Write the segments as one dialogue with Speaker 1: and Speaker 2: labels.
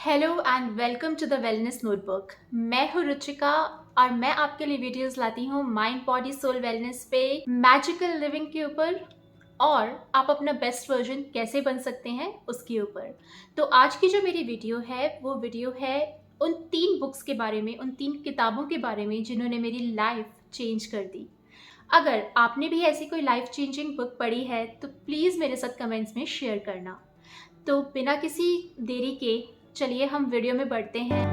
Speaker 1: Hello and welcome to the wellness notebook. मैं हूँ रुचिका और मैं आपके लिए वीडियोस लाती हूँ माइंड बॉडी सोल वेलनेस पे, मैजिकल लिविंग के ऊपर और आप अपना बेस्ट वर्जन कैसे बन सकते हैं उसके ऊपर। तो आज की जो मेरी वीडियो है वो वीडियो है उन 3 बुक्स के बारे में, उन 3 किताबों के बारे में जिन्होंने मेरी लाइफ चेंज कर दी। अगर आपने भी ऐसी कोई लाइफ चेंजिंग बुक पढ़ी है तो प्लीज़ मेरे साथ कमेंट्स में शेयर करना। तो बिना किसी देरी के चलिए हम वीडियो में बढ़ते हैं।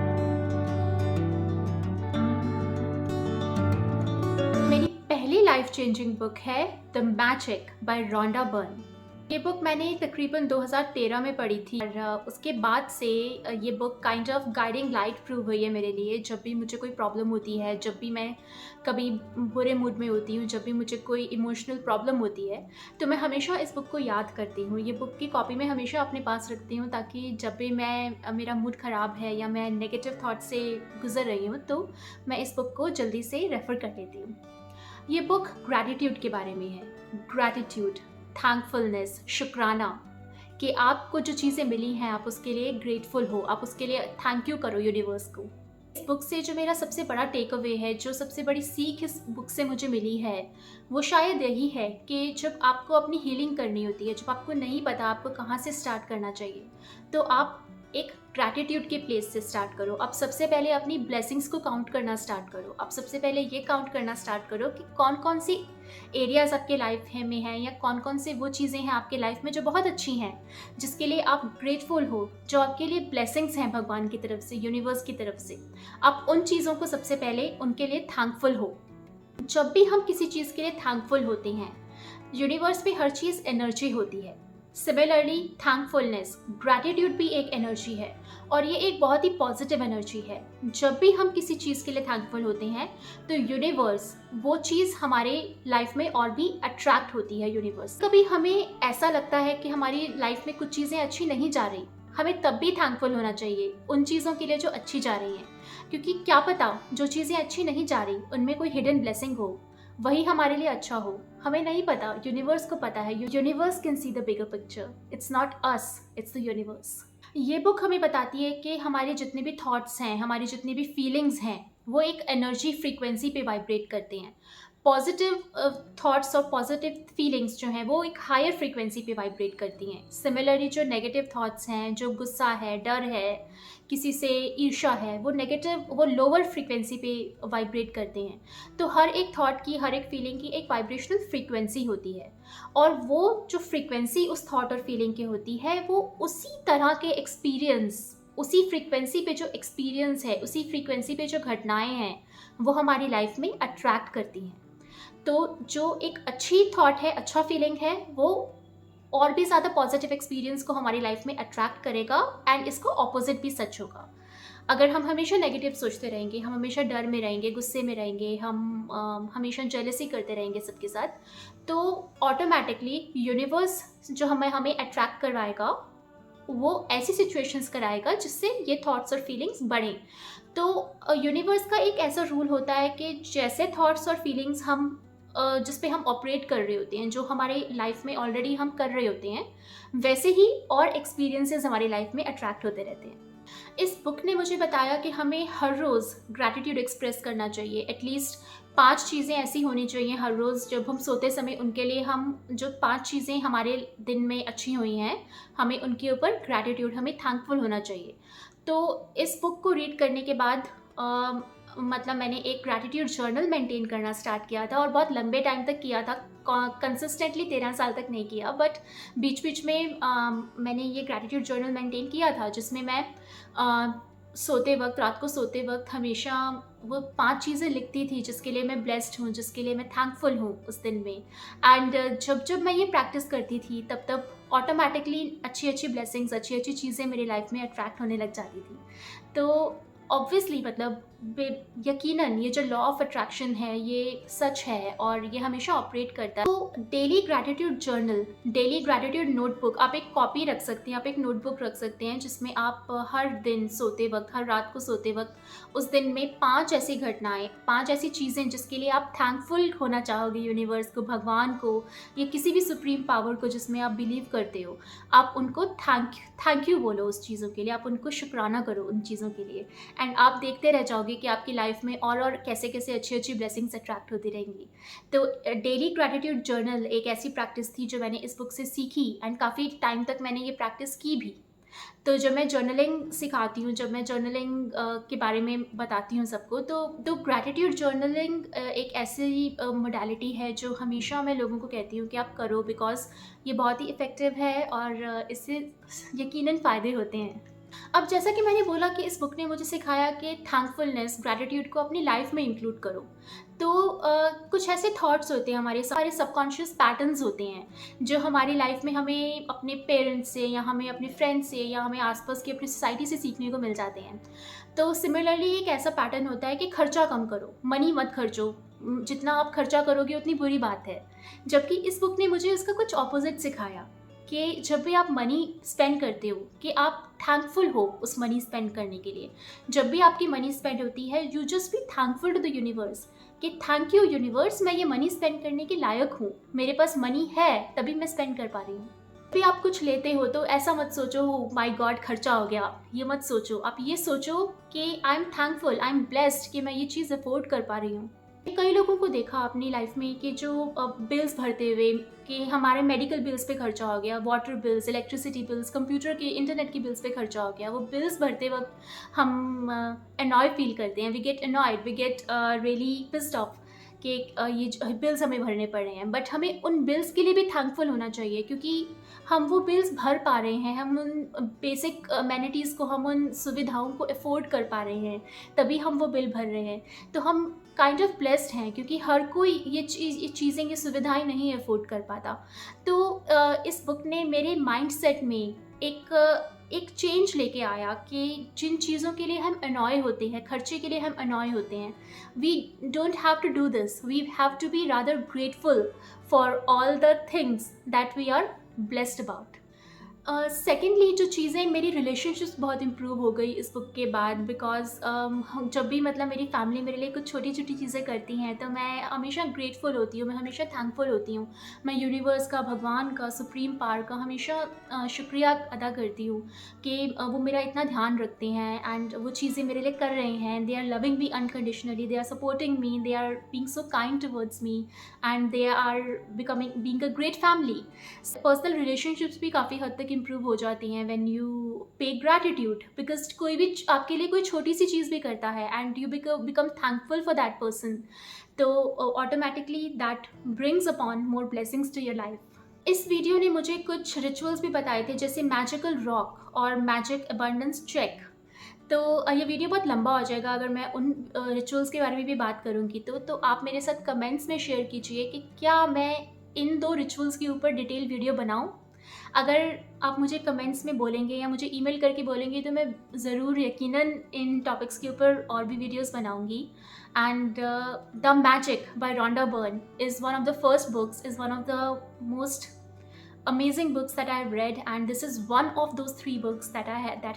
Speaker 1: मेरी पहली लाइफ चेंजिंग बुक है the magic by Rhonda Byrne. ये बुक मैंने तकरीबन 2013 में पढ़ी थी और उसके बाद से ये book kind of guiding light prove हुई है मेरे लिए। जब भी मुझे कोई प्रॉब्लम होती है, जब भी मैं कभी बुरे मूड में होती हूँ, जब भी मुझे कोई इमोशनल प्रॉब्लम होती है, तो मैं हमेशा इस बुक को याद करती हूँ। ये बुक की कॉपी मैं हमेशा अपने पास रखती हूँ ताकि जब भी मेरा मूड ख़राब है या मैं नेगेटिव थाट से गुजर रही हूँ तो मैं इस बुक को जल्दी से रेफ़र कर लेती हूँ। ये बुक ग्रैटिट्यूड के बारे में है। ग्रैटिट्यूड, थैंकफुलनेस, शुक्राना कि आपको जो चीज़ें मिली हैं आप उसके लिए ग्रेटफुल हो, आप उसके लिए थैंक यू करो यूनिवर्स को। इस बुक से जो मेरा सबसे बड़ा टेक अवे है, जो सबसे बड़ी सीख इस बुक से मुझे मिली है, वो शायद यही है कि जब आपको अपनी हीलिंग करनी होती है, जब आपको नहीं पता आपको कहाँ से स्टार्ट करना चाहिए, तो आप एक ग्रैटिट्यूड के प्लेस से स्टार्ट करो। आप सबसे पहले अपनी ब्लेसिंग्स को काउंट करना स्टार्ट करो। आप सबसे पहले ये काउंट करना स्टार्ट करो कि कौन कौन सी एरियाज आपके लाइफ में हैं या कौन कौन से वो चीज़ें हैं आपके लाइफ में जो बहुत अच्छी हैं, जिसके लिए आप ग्रेटफुल हो, जो आपके लिए ब्लेसिंग्स हैं भगवान की तरफ से, यूनिवर्स की तरफ से। आप उन चीज़ों को सबसे पहले उनके लिए थैंकफुल हो। जब भी हम किसी चीज़ के लिए थैंकफुल होते हैं, यूनिवर्स में हर चीज़ एनर्जी होती है। सिमिलरली थैंकफुलनेस, ग्रैटिट्यूड भी एक एनर्जी है और ये एक बहुत ही पॉजिटिव एनर्जी है। जब भी हम किसी चीज़ के लिए थैंकफुल होते हैं तो यूनिवर्स वो चीज़ हमारे लाइफ में और भी अट्रैक्ट होती है। यूनिवर्स कभी हमें ऐसा लगता है कि हमारी लाइफ में कुछ चीज़ें अच्छी नहीं जा रही, हमें तब भी थैंकफुल होना चाहिए उन चीज़ों के लिए जो अच्छी जा रही हैं, क्योंकि क्या पता जो चीज़ें अच्छी नहीं जा रही उनमें कोई हिडन ब्लेसिंग हो, वही हमारे लिए अच्छा हो। हमें नहीं पता, यूनिवर्स को पता है। Universe can see the bigger picture, it's not us, it's the universe. ये बुक हमें बताती है कि हमारे जितने भी थॉट्स हैं, हमारी जितनी भी फीलिंग्स हैं, वो एक एनर्जी फ्रीक्वेंसी पे वाइब्रेट करते हैं। पॉजिटिव थॉट्स और पॉजिटिव फीलिंग्स जो हैं वो एक हायर फ्रीक्वेंसी पे वाइब्रेट करती हैं। सिमिलरली जो नेगेटिव थॉट्स हैं, जो गुस्सा है, डर है, किसी से ईर्ष्या है, वो नेगेटिव, वो लोअर फ्रीक्वेंसी पे वाइब्रेट करते हैं। तो हर एक थॉट की, हर एक फीलिंग की एक वाइब्रेशनल फ्रीक्वेंसी होती है और वो जो फ्रीक्वेंसी उस थॉट और फीलिंग की होती है वो उसी तरह के एक्सपीरियंस, उसी फ्रीक्वेंसी पे जो एक्सपीरियंस है, उसी फ्रीक्वेंसी पे जो घटनाएं हैं, वो हमारी लाइफ में अट्रैक्ट करती हैं। तो जो एक अच्छी थॉट है, अच्छा फीलिंग है, वो और भी ज़्यादा पॉजिटिव एक्सपीरियंस को हमारी लाइफ में अट्रैक्ट करेगा एंड इसको ऑपोजिट भी सच होगा। अगर हम हमेशा नेगेटिव सोचते रहेंगे, हम हमेशा डर में रहेंगे, गुस्से में रहेंगे, हम हमेशा जेलसी करते रहेंगे सबके साथ, तो ऑटोमेटिकली यूनिवर्स जो हमें हमें अट्रैक्ट करवाएगा वो ऐसी सिचुएशंस कराएगा जिससे ये थॉट्स और फीलिंग्स बढ़ें। तो यूनिवर्स का एक ऐसा रूल होता है कि जैसे थॉट्स और फीलिंग्स हम जिस पे हम ऑपरेट कर रहे होते हैं, जो हमारे लाइफ में ऑलरेडी हम कर रहे होते हैं, वैसे ही और एक्सपीरियंसेस हमारी लाइफ में अट्रैक्ट होते रहते हैं। इस बुक ने मुझे बताया कि हमें हर रोज़ ग्रैटिट्यूड एक्सप्रेस करना चाहिए। एटलीस्ट 5 चीज़ें ऐसी होनी चाहिए हर रोज़ जब हम सोते समय, उनके लिए हम जो 5 चीज़ें हमारे दिन में अच्छी हुई हैं, हमें उनके ऊपर ग्रैटिट्यूड, हमें थैंकफुल होना चाहिए। तो इस बुक को रीड करने के बाद मतलब मैंने एक ग्रैटिट्यूड जर्नल मेंटेन करना स्टार्ट किया था और बहुत लंबे टाइम तक किया था। कंसिस्टेंटली 13 साल तक नहीं किया, बट बीच बीच में मैंने ये ग्रैटिट्यूड जर्नल मेंटेन किया था जिसमें मैं सोते वक्त, रात को सोते वक्त हमेशा वो 5 चीज़ें लिखती थी जिसके लिए मैं ब्लेस्ड हूँ, जिसके लिए मैं थैंकफुल हूँ उस दिन में। एंड जब जब मैं ये प्रैक्टिस करती थी तब तब ऑटोमेटिकली अच्छी अच्छी ब्लेसिंग्स, अच्छी अच्छी चीज़ें मेरी लाइफ में अट्रैक्ट होने लग जाती थी। तो ऑब्वियसली मतलब यकीनन ये जो लॉ ऑफ अट्रैक्शन है ये सच है और ये हमेशा ऑपरेट करता है। तो daily gratitude journal, daily gratitude notebook, आप एक कॉपी रख सकते हैं, आप एक नोटबुक रख सकते हैं जिसमें आप हर दिन सोते वक्त, हर रात को सोते वक्त उस दिन में 5 ऐसी घटनाएं, 5 ऐसी चीज़ें जिसके लिए आप थैंकफुल होना चाहोगे यूनिवर्स को, भगवान को या किसी भी सुप्रीम पावर को जिसमें आप बिलीव करते हो, आप उनको थैंक यू बोलो उस चीज़ों के लिए, आप उनको शुक्राना करो उन चीज़ों के लिए। एंड आप देखते रह जाओगे कि आपकी लाइफ में और कैसे कैसे अच्छी अच्छी ब्लेसिंग्स अट्रैक्ट होती रहेंगी। तो डेली ग्रैटिट्यूड जर्नल एक ऐसी प्रैक्टिस थी जो मैंने इस बुक से सीखी एंड काफ़ी टाइम तक मैंने ये प्रैक्टिस की भी। तो जब मैं जर्नलिंग सिखाती हूँ, जब मैं जर्नलिंग के बारे में बताती हूँ सबको, तो ग्रैटिट्यूड जर्नलिंग एक ऐसी मोडालिटी है जो हमेशा मैं लोगों को कहती हूँ कि आप करो, बिकॉज़ ये बहुत ही इफ़ेक्टिव है और इससे यकीनन फ़ायदे होते हैं। अब जैसा कि मैंने बोला कि इस बुक ने मुझे सिखाया कि थैंकफुलनेस, ग्रैटिट्यूड को अपनी लाइफ में इंक्लूड करो। तो कुछ ऐसे थॉट्स होते हैं, हमारे सारे सबकॉन्शियस पैटर्न्स होते हैं जो हमारी लाइफ में हमें अपने पेरेंट्स से या हमें अपने फ्रेंड्स से या हमें आसपास की अपनी सोसाइटी से सीखने को मिल जाते हैं। तो सिमिलरली एक ऐसा पैटर्न होता है कि खर्चा कम करो, मनी मत खर्चो, जितना आप खर्चा करोगे उतनी बुरी बात है। जबकि इस बुक ने मुझे उसका कुछ ऑपोजिट सिखाया कि जब भी आप मनी स्पेंड करते हो कि आप थैंकफुल हो उस मनी स्पेंड करने के लिए। जब भी आपकी मनी स्पेंड होती है, you just be thankful to the universe कि थैंक यू यूनिवर्स, मैं ये मनी स्पेंड करने के लायक हूँ, मेरे पास मनी है तभी मैं स्पेंड कर पा रही हूँ। भी आप कुछ लेते हो तो ऐसा मत सोचो हो माय गॉड खर्चा हो गया, ये मत सोचो। आप ये सोचो कि I am thankful, I am blessed कि मैं ये चीज़ अफोर्ड कर पा रही हूँ। कई लोगों को देखा अपनी लाइफ में कि जो बिल्स भरते हुए कि हमारे मेडिकल बिल्स पे खर्चा हो गया, water bills, electricity bills, computer के, इंटरनेट की बिल्स पे खर्चा हो गया। वो बिल्स भरते वक्त हम अनॉय फील करते हैं, we get annoyed, we get really pissed off कि ये बिल्स हमें भरने पड़ रहे हैं। बट हमें उन बिल्स के लिए भी थैंकफुल होना चाहिए क्योंकि हम वो बिल्स भर पा रहे हैं, हम उन बेसिक अमेनिटीज़ को, हम उन सुविधाओं को अफोर्ड कर पा रहे हैं, तभी हम वो बिल भर रहे हैं। तो हम काइंड ऑफ ब्लेस्ड हैं क्योंकि हर कोई ये चीज़ें, ये सुविधाएं नहीं अफोर्ड कर पाता। तो इस बुक ने मेरे माइंडसेट में एक चेंज लेके आया कि जिन चीज़ों के लिए हम अनॉय होते हैं, खर्चे के लिए हम अनॉय होते हैं, we don't have to do this, we have to be rather grateful for all the things that we are blessed about. Secondly जो चीज़ें, मेरी रिलेशनशिप्स बहुत इम्प्रूव हो गई इस बुक के बाद, बिकॉज जब भी मतलब मेरी फैमिली मेरे लिए कुछ छोटी छोटी चीज़ें करती हैं तो मैं हमेशा ग्रेटफुल होती हूँ, मैं हमेशा थैंकफुल होती हूँ। मैं यूनिवर्स का, भगवान का, सुप्रीम पावर का हमेशा शुक्रिया अदा करती हूँ कि वो मेरा इतना ध्यान रखते हैं एंड वो चीज़ें मेरे लिए कर रहे हैं। They are loving me unconditionally, they are supporting me, they are being so kind towards me and they are being a great family. Personal relationships भी काफ़ी हद तक इम्प्रूव हो जाती हैं when you pay gratitude, because कोई भी आपके लिए कोई छोटी सी चीज़ भी करता है and you become thankful for that person, तो automatically that brings upon more blessings to your life. इस वीडियो ने मुझे कुछ रिचुअल्स भी बताए थे जैसे मैजिकल रॉक और मैजिक अबंडेंस चेक। तो ये वीडियो बहुत लंबा हो जाएगा अगर मैं उन रिचुअल्स के बारे में भी बात करूँगी। तो आप मेरे साथ कमेंट्स में शेयर कीजिए कि क्या मैं इन 2 रिचुअल्स के ऊपर डिटेल वीडियो बनाऊँ। अगर आप मुझे कमेंट्स में बोलेंगे या मुझे ईमेल करके बोलेंगे तो मैं ज़रूर यकीनन इन टॉपिक्स के ऊपर और भी वीडियोस बनाऊंगी। And the magic by Rhonda Byrne is one of the first books, is one of the most amazing books that I've read, and this is one of those 3 books that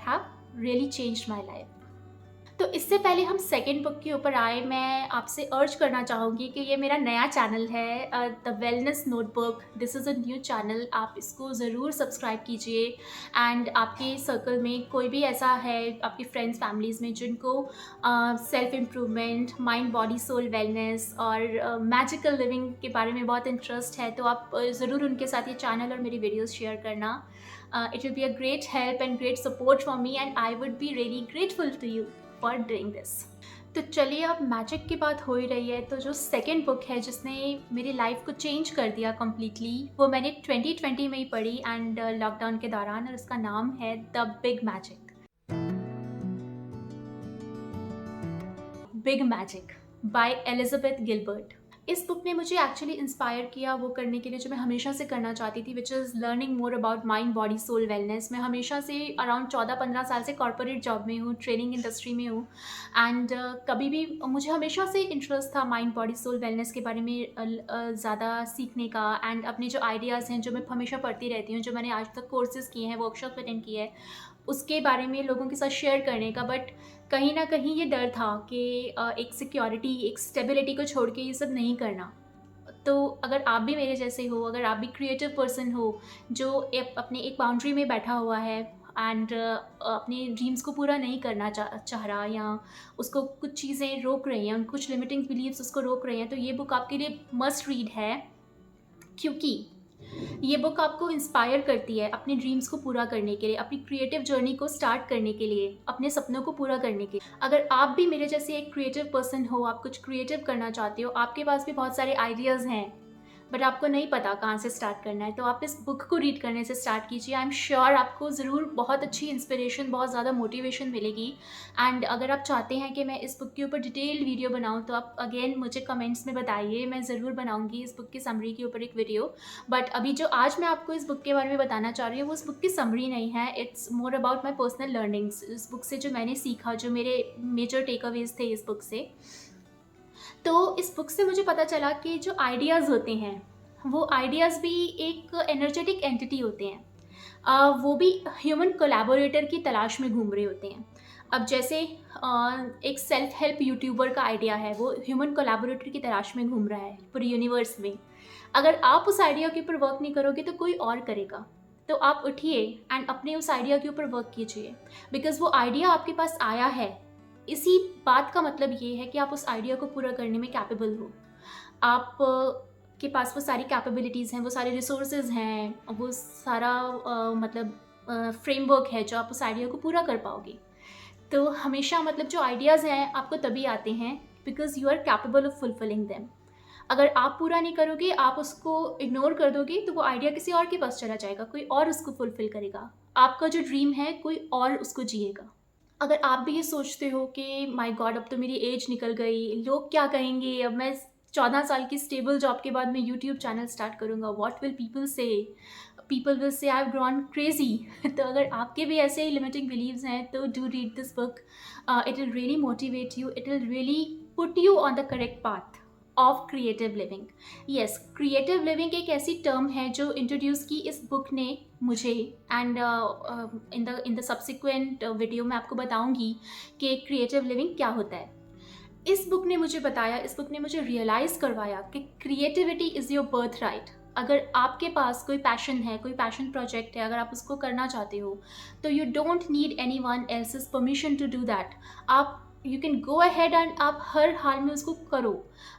Speaker 1: have really changed my life. तो इससे पहले हम second book के ऊपर आए, मैं आपसे अर्ज करना चाहूँगी कि ये मेरा नया चैनल है the wellness notebook. This is a new channel, आप इसको ज़रूर सब्सक्राइब कीजिए। एंड आपके सर्कल में कोई भी ऐसा है, आपके फ्रेंड्स फैमिलीज़ में जिनको self improvement, mind body soul wellness और मैजिकल लिविंग के बारे में बहुत इंटरेस्ट है, तो आप ज़रूर उनके साथ ये चैनल और मेरी वीडियोज़ शेयर करना। It will be a great help and great support for me, and I would be really grateful to you for doing this. तो चलिए, अब मैजिक की बात हो ही रही है तो जो सेकेंड बुक है जिसने मेरी लाइफ को चेंज कर दिया कम्प्लीटली, वो मैंने 2020 में ही पढ़ी एंड लॉकडाउन के दौरान, और उसका नाम है the big magic. Big magic by Elizabeth Gilbert. इस बुक ने मुझे एक्चुअली इंस्पायर किया वो करने के लिए जो मैं हमेशा से करना चाहती थी, which is learning more about mind body soul wellness. मैं हमेशा से अराउंड 14-15 साल से कॉर्पोरेट जॉब में हूँ, ट्रेनिंग इंडस्ट्री में हूँ। एंड कभी भी मुझे हमेशा से इंटरेस्ट था माइंड बॉडी सोल वेलनेस के बारे में ज़्यादा सीखने का, एंड अपने जो आइडियाज़ हैं जो मैं हमेशा पढ़ती रहती हूँ, जो मैंने आज तक कोर्सेज़ किए हैं, वर्कशॉप अटेंड किए हैं, उसके बारे में लोगों के साथ शेयर करने का। बट कहीं न कहीं ये डर था कि एक सिक्योरिटी, एक स्टेबिलिटी को छोड़ के ये सब नहीं करना। तो अगर आप भी मेरे जैसे हो, अगर आप भी क्रिएटिव पर्सन हो, जो अपने एक बाउंड्री में बैठा हुआ है एंड अपने ड्रीम्स को पूरा नहीं करना चाह रहा, या उसको कुछ चीज़ें रोक रही हैं, कुछ लिमिटिंग बिलीव्स उसको रोक रही हैं, तो ये बुक आपके लिए मस्ट रीड है। क्योंकि ये बुक आपको इंस्पायर करती है अपने ड्रीम्स को पूरा करने के लिए, अपनी क्रिएटिव जर्नी को स्टार्ट करने के लिए, अपने सपनों को पूरा करने के लिए। अगर आप भी मेरे जैसे एक क्रिएटिव पर्सन हो, आप कुछ क्रिएटिव करना चाहते हो, आपके पास भी बहुत सारे आइडियाज़ हैं बट आपको नहीं पता कहाँ से स्टार्ट करना है, तो आप इस बुक को रीड करने से स्टार्ट कीजिए। आई एम श्योर आपको ज़रूर बहुत अच्छी इंस्पिरेशन, बहुत ज़्यादा मोटिवेशन मिलेगी। एंड अगर आप चाहते हैं कि मैं इस बुक के ऊपर डिटेल वीडियो बनाऊं, तो आप अगेन मुझे कमेंट्स में बताइए, मैं ज़रूर बनाऊंगी इस बुक की समरी के ऊपर एक वीडियो। बट अभी जो आज मैं आपको इस बुक के बारे में बताना चाह रही हूँ, वो इस बुक की समरी नहीं है, it's more about my personal learnings. इस बुक से जो मैंने सीखा, जो मेरे मेजर टेक अवेज थे इस बुक से। तो इस बुक से मुझे पता चला कि जो आइडियाज़ होते हैं, वो आइडियाज़ भी एक एनर्जेटिक एंटिटी होते हैं। वो भी ह्यूमन कोलैबोरेटर की तलाश में घूम रहे होते हैं। अब जैसे एक सेल्फ हेल्प यूट्यूबर का आइडिया है, वो ह्यूमन कोलैबोरेटर की तलाश में घूम रहा है पूरे यूनिवर्स में। अगर आप उस आइडिया के ऊपर वर्क नहीं करोगे तो कोई और करेगा। तो आप उठिए एंड अपने उस आइडिया के ऊपर वर्क कीजिए, बिकॉज वो आइडिया आपके पास आया है। इसी बात का मतलब ये है कि आप उस आइडिया को पूरा करने में कैपेबल हो। आप के पास वो सारी कैपेबिलिटीज़ हैं, वो सारे रिसोर्सेज हैं, वो सारा मतलब फ्रेमवर्क है जो आप उस आइडिया को पूरा कर पाओगे। तो हमेशा मतलब जो आइडियाज़ हैं आपको तभी आते हैं because you are capable of fulfilling them. अगर आप पूरा नहीं करोगे, आप उसको इग्नोर कर दोगे, तो वो आइडिया किसी और के पास चला जाएगा, कोई और उसको फुलफिल करेगा। आपका जो ड्रीम है कोई और उसको जिएगा। अगर आप भी ये सोचते हो कि माय गॉड, अब तो मेरी एज निकल गई, लोग क्या कहेंगे, अब मैं 14 साल की स्टेबल जॉब के बाद मैं यूट्यूब चैनल स्टार्ट करूँगा, what will people will say I have grown crazy. तो अगर आपके भी ऐसे ही लिमिटिंग बिलीव्स हैं, तो do read this book. It will really motivate you, it will really put you on the correct path of creative living. Yes, creative living एक ऐसी term है जो इंट्रोड्यूस की इस बुक ने मुझे, and in the subsequent video मैं आपको बताऊंगी कि क्रिएटिव लिविंग क्या होता है। इस बुक ने मुझे बताया, इस बुक ने मुझे रियलाइज़ करवाया कि creativity is your birth right. अगर आपके पास कोई पैशन है, कोई पैशन प्रोजेक्ट है, अगर आप उसको करना चाहते हो, तो you don't need any one else's permission to do that. आप you can go ahead and आप हर हाल में उसको करो,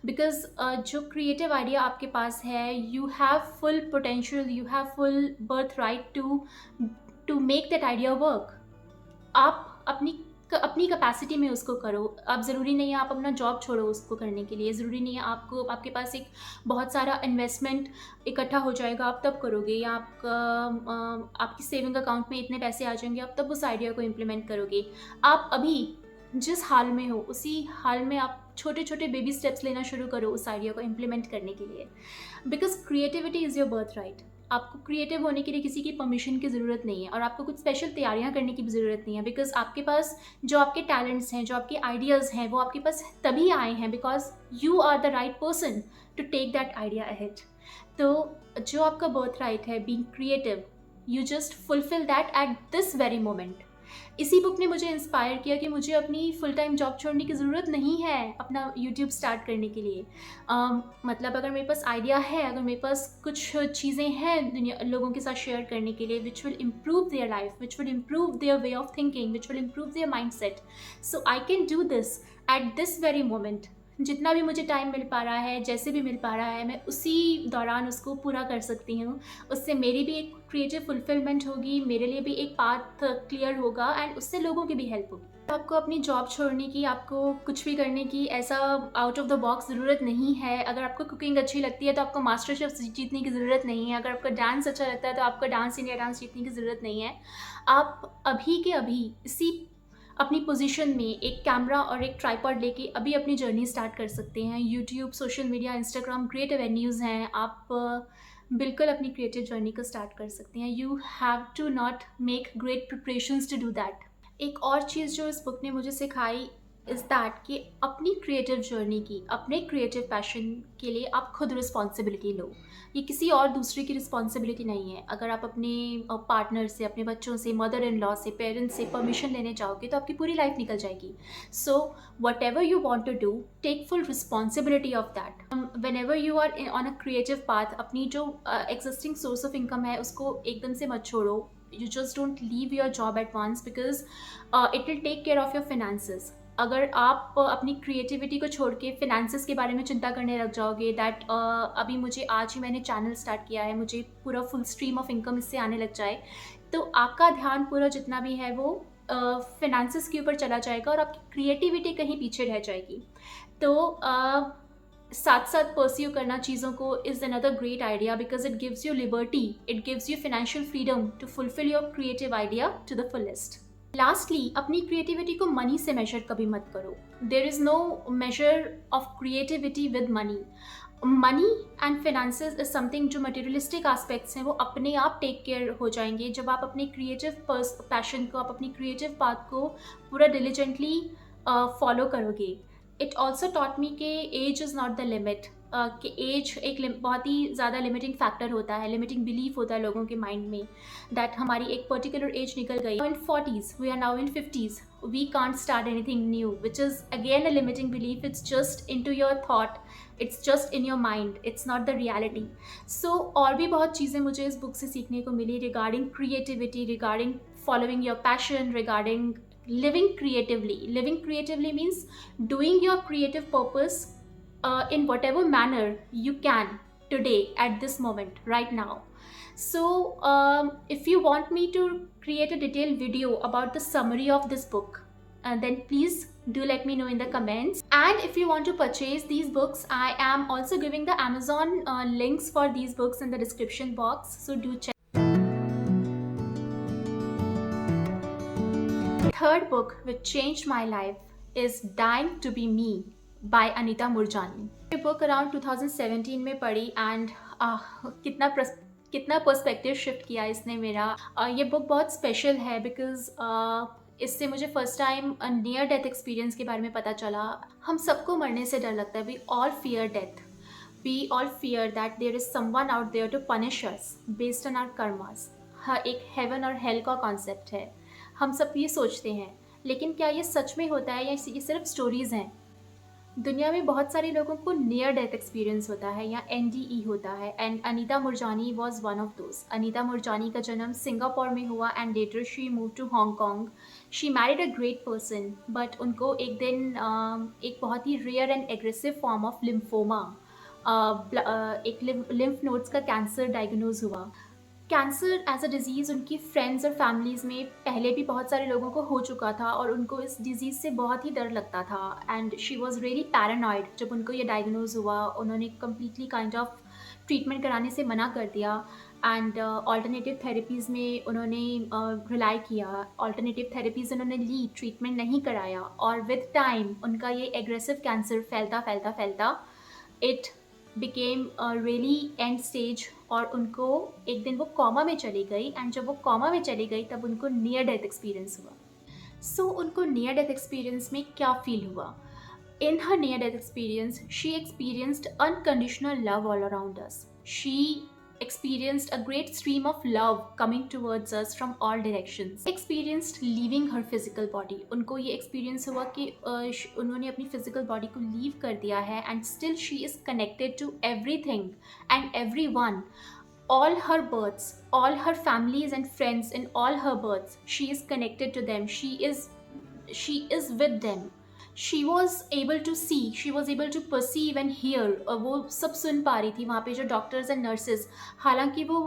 Speaker 1: बिकॉज जो क्रिएटिव आइडिया आपके पास है, you have full potential, you have full birth right to make that idea work. आप अपनी कैपेसिटी में उसको करो। अब ज़रूरी नहीं है आप अपना जॉब छोड़ो उसको करने के लिए, ज़रूरी नहीं है आपके पास एक बहुत सारा इन्वेस्टमेंट इकट्ठा हो जाएगा आप तब करोगे, या आपकी सेविंग अकाउंट में इतने पैसे आ जाएंगे आप तब उस आइडिया को इम्प्लीमेंट करोगे। आप अभी जिस हाल में हो उसी हाल में आप छोटे छोटे बेबी स्टेप्स लेना शुरू करो उस आइडिया को इम्प्लीमेंट करने के लिए, because creativity is your birth right. आपको क्रिएटिव होने के लिए किसी की परमिशन की ज़रूरत नहीं है, और आपको कुछ स्पेशल तैयारियां करने की भी ज़रूरत नहीं है, बिकॉज आपके पास जो आपके टैलेंट्स हैं, जो आपके आइडियाज़ हैं, वो आपके पास तभी आए हैं because you are the right person to take that idea ahead. तो जो आपका बर्थ राइट है, being creative, you just fulfil that at this very moment. इसी बुक ने मुझे इंस्पायर किया कि मुझे अपनी फुल टाइम जॉब छोड़ने की ज़रूरत नहीं है अपना यूट्यूब स्टार्ट करने के लिए। मतलब अगर मेरे पास आइडिया है, अगर मेरे पास कुछ चीज़ें हैं लोगों के साथ शेयर करने के लिए, which will improve their life, which will improve their way of thinking, which will improve their mind set, so I can do this eight this very moment. जितना भी मुझे टाइम मिल पा रहा है, जैसे भी मिल पा रहा है, मैं उसी दौरान उसको पूरा कर सकती हूँ। उससे मेरी भी एक क्रिएटिव फुलफिलमेंट होगी, मेरे लिए भी एक पाथ क्लियर होगा, एंड उससे लोगों की भी हेल्प होगी। आपको अपनी जॉब छोड़ने की, आपको कुछ भी करने की ऐसा आउट ऑफ द बॉक्स ज़रूरत नहीं है। अगर आपको कुकिंग अच्छी लगती है तो आपको मास्टर शेफ जीतने की ज़रूरत नहीं है। अगर आपको डांस अच्छा लगता है तो आपको डांस इंडिया डांस जीतने की ज़रूरत नहीं है। आप अभी के अभी इसी अपनी पोजीशन में एक कैमरा और एक ट्राइपॉड लेके अभी अपनी जर्नी स्टार्ट कर सकते हैं। YouTube, social media, Instagram great avenues हैं। आप बिल्कुल अपनी क्रिएटिव जर्नी को स्टार्ट कर सकते हैं। You have to not make great preparations to do that. एक और चीज़ जो इस बुक ने मुझे सिखाई इज़ दैट कि अपनी क्रिएटिव जर्नी की, अपने क्रिएटिव पैशन के लिए आप खुद रिस्पॉन्सिबिलिटी लो। ये किसी और दूसरे की रिस्पॉन्सिबिलिटी नहीं है। अगर आप अपने पार्टनर से, अपने बच्चों से, मदर इन लॉ से, पेरेंट्स से परमिशन लेने जाओगे तो आपकी पूरी लाइफ निकल जाएगी। So whatever you want to do, take full responsibility of that. Whenever you are on a creative path, अपनी जो एग्जिस्टिंग सोर्स ऑफ इनकम है उसको एकदम से मत छोड़ो। You just don't leave your job at once because it will take care of your finances. अगर आप अपनी क्रिएटिविटी को छोड़ के फिनेंसेस के बारे में चिंता करने लग जाओगे दैट अभी मुझे आज ही मैंने चैनल स्टार्ट किया है, मुझे पूरा फुल स्ट्रीम ऑफ इनकम इससे आने लग जाए, तो आपका ध्यान पूरा जितना भी है वो फिनेंसेस के ऊपर चला जाएगा और आपकी क्रिएटिविटी कहीं पीछे रह जाएगी। तो साथ साथ परस्यू करना चीज़ों को is another great idea because it gives you liberty, it gives you financial freedom to fulfil your creative idea to the fullest. Lastly, अपनी क्रिएटिविटी को मनी से मेजर कभी मत करो। There is no measure of creativity with money. Money and finances is something जो materialistic aspects हैं वो अपने आप टेक केयर हो जाएंगे जब आप अपने क्रिएटिव पैशन को, आप अपनी क्रिएटिव पाथ को पूरा डिलीजेंटली फॉलो करोगे। इट ऑल्सो टॉट मी कि age is not the limit, कि एज एक बहुत ही ज़्यादा लिमिटिंग फैक्टर होता है, लिमिटिंग बिलीफ होता है लोगों के माइंड में दैट हमारी एक पर्टिकुलर एज निकल गई। In 40s, we are now in 50s, we can't start anything new, which is again a limiting belief. It's just in to your thought, it's just in your mind, it's not the reality. So और भी बहुत चीज़ें मुझे इस book से सीखने को मिली regarding creativity, regarding following your passion, regarding living creatively. Living creatively means doing your creative purpose in whatever manner you can today at this moment right now. So if you want me to create a detailed video about the summary of this book, then please do let me know in the comments. And if you want to purchase these books, I am also giving the Amazon links for these books in the description box, so do check. Third book which changed my life is Dying to be Me by Anita Moorjani. ये book around 2017 में पढ़ी and कितना perspective shift किया इसने मेरा। ये book बहुत special है बिकॉज इससे मुझे first time near death experience के बारे में पता चला। हम सबको मरने से डर लगता है, we all fear death, we all fear that there is someone out there to punish us based on our karmas. हाँ, एक हेवन और हेल का कॉन्सेप्ट है, हम सब ये सोचते हैं, लेकिन क्या ये सच में होता है या ये सिर्फ स्टोरीज़ हैं? दुनिया में बहुत सारे लोगों को नियर डेथ एक्सपीरियंस होता है या NDE होता है, and Anita Moorjani was one of those. Anita Moorjani का जन्म सिंगापुर में हुआ and later she move to Hong Kong. She married a great person, but उनको एक दिन एक बहुत ही rare and aggressive form of lymphoma, एक लिम्फ नोड्स का कैंसर डायग्नोज हुआ। कैंसर एज अ डिज़ीज़ उनकी फ्रेंड्स और फैमिलीज़ में पहले भी बहुत सारे लोगों को हो चुका था और उनको इस डिज़ीज़ से बहुत ही डर लगता था and she was really paranoid. जब उनको ये डायग्नोज हुआ, उन्होंने कम्प्लीटली काइंड ऑफ ट्रीटमेंट कराने से मना कर दिया एंड ऑल्टरनेटिव थेरेपीज़ में उन्होंने रिलाई किया। ऑल्टरनेटिव थेरेपीज़ उन्होंने ली, ट्रीटमेंट नहीं कराया और विद टाइम उनका ये एग्रेसिव कैंसर फैलता it became really and stage और उनको एक दिन वो कॉमा में चली गई एंड जब वो कॉमा में चली गई तब उनको नियर डेथ एक्सपीरियंस हुआ। सो उनको नियर डेथ एक्सपीरियंस में क्या फील हुआ? In her near death experience she experienced unconditional love all around us. She experienced a great stream of love coming towards us from all directions. Experienced leaving her physical body. उनको ये experience हुआ कि उन्होंने अपनी physical body को leave कर दिया है and still she is connected to everything and everyone. All her births, all her families and friends in all her births, she is connected to them. She is with them. She was able to see, she was able to perceive and hear. वो सब सुन पा रही थी वहाँ पे जो doctors and nurses, हालांकि वो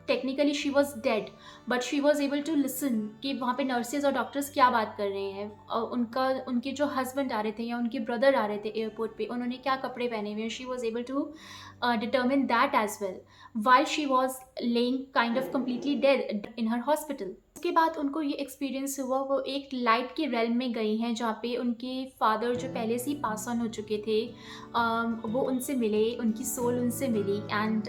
Speaker 1: technically she was dead, but she was able to listen कि वहाँ पे नर्सेज और डॉक्टर्स क्या बात कर रहे हैं, और उनके जो हस्बैंड आ रहे थे या उनके ब्रदर आ रहे थे एयरपोर्ट पे, उन्होंने क्या कपड़े पहने हुए हैं, she was able to determine that as well while she was laying kind of completely dead in her hospital. उसके बाद उनको ये एक्सपीरियंस हुआ, वो एक लाइट की रेलम में गई हैं जहाँ पे उनके फादर जो पहले से ही पास ऑन हो चुके थे, वो उनसे मिले, उनकी सोल उनसे मिली, एंड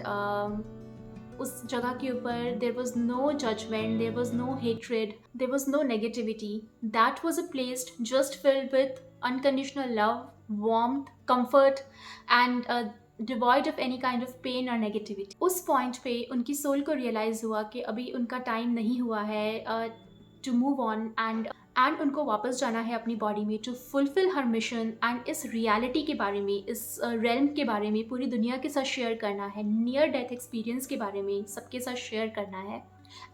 Speaker 1: उस जगह के ऊपर there was no judgment, there was no hatred, there was no negativity. That was a place just filled with unconditional love, warmth, comfort, and devoid of any kind of pain और negativity. उस point पे उनकी soul को realise हुआ कि अभी उनका time नहीं हुआ है टू मूव ऑन, एंड उनको वापस जाना है अपनी बॉडी में to fulfill her mission, and इस रियलिटी के बारे में, इस रेल्म के बारे में पूरी दुनिया के साथ शेयर करना है, नियर डेथ एक्सपीरियंस के बारे में सबके साथ शेयर करना है.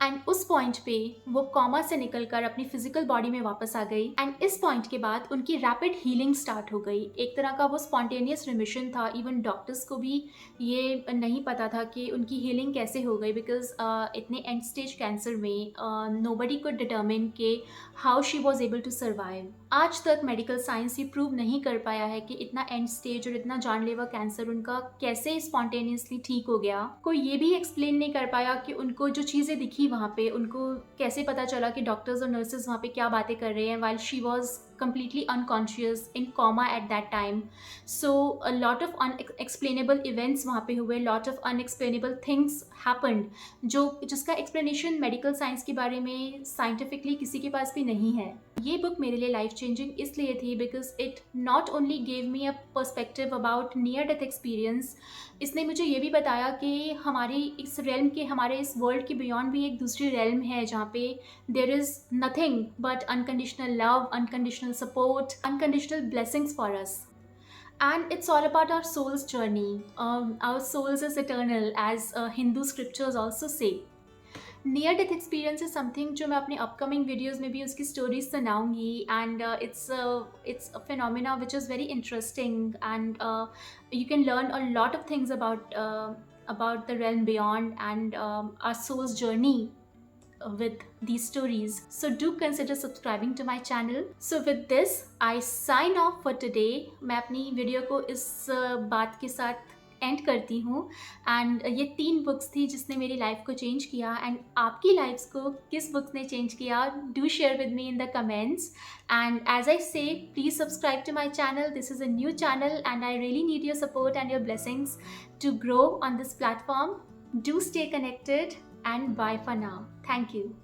Speaker 1: एंड उस पॉइंट पे वो कॉमा से निकलकर अपनी फिजिकल बॉडी में वापस आ गई, एंड इस पॉइंट के बाद उनकी रैपिड हीलिंग स्टार्ट हो गई. एक तरह का वो स्पॉन्टेनियस रिमिशन था. इवन डॉक्टर्स को भी ये नहीं पता था कि उनकी हीलिंग कैसे हो गई, बिकॉज इतने एंड स्टेज कैंसर में नोबडी कुड डिटर्मिन के how she was able to survive. आज तक मेडिकल साइंस ये प्रूव नहीं कर पाया है कि इतना एंड स्टेज और इतना जानलेवा कैंसर उनका कैसे स्पॉन्टेनियसली ठीक हो गया. कोई ये भी एक्सप्लेन नहीं कर पाया कि उनको जो चीज़ें दिखी वहाँ पे, उनको कैसे पता चला कि डॉक्टर्स और नर्सेज वहाँ पे क्या बातें कर रहे हैं while she was completely unconscious in coma at that time. So a lot of unexplainable events वहाँ पे हुए, lot of unexplainable things happened, जिसका explanation मेडिकल साइंस के बारे में साइंटिफिकली किसी के पास भी नहीं है. ये बुक मेरे लिए लाइफ चेंजिंग इसलिए थी because it not only gave me a perspective about near death experience, इसने मुझे ये भी बताया कि हमारी इस रेल्म के, हमारे इस वर्ल्ड के बियॉन्ड भी एक दूसरी रेल्म है जहाँ पे there is nothing but unconditional love, unconditional support, unconditional blessings for us. And it's all about our soul's journey. Our souls is eternal, as Hindu scriptures also say. Near death experience is something जो मैं अपने upcoming videos में भी उसकी stories सुनाऊंगी, and it's a phenomena which is very interesting, and you can learn a lot of things about the realm beyond, and our soul's journey with these stories. So do consider subscribing to my channel. So with this I sign off for today. मैं अपनी video को इस बात के साथ and करती हूँ, and ये 3 बुक्स थी जिसने मेरी लाइफ को चेंज किया, एंड आपकी लाइफ्स को किस बुक्स ने चेंज किया, do share with me in the comments. And as I say, please subscribe to my channel. This is a new channel and I really need your support and your blessings to grow on this platform. Do stay connected, and bye for now. Thank you.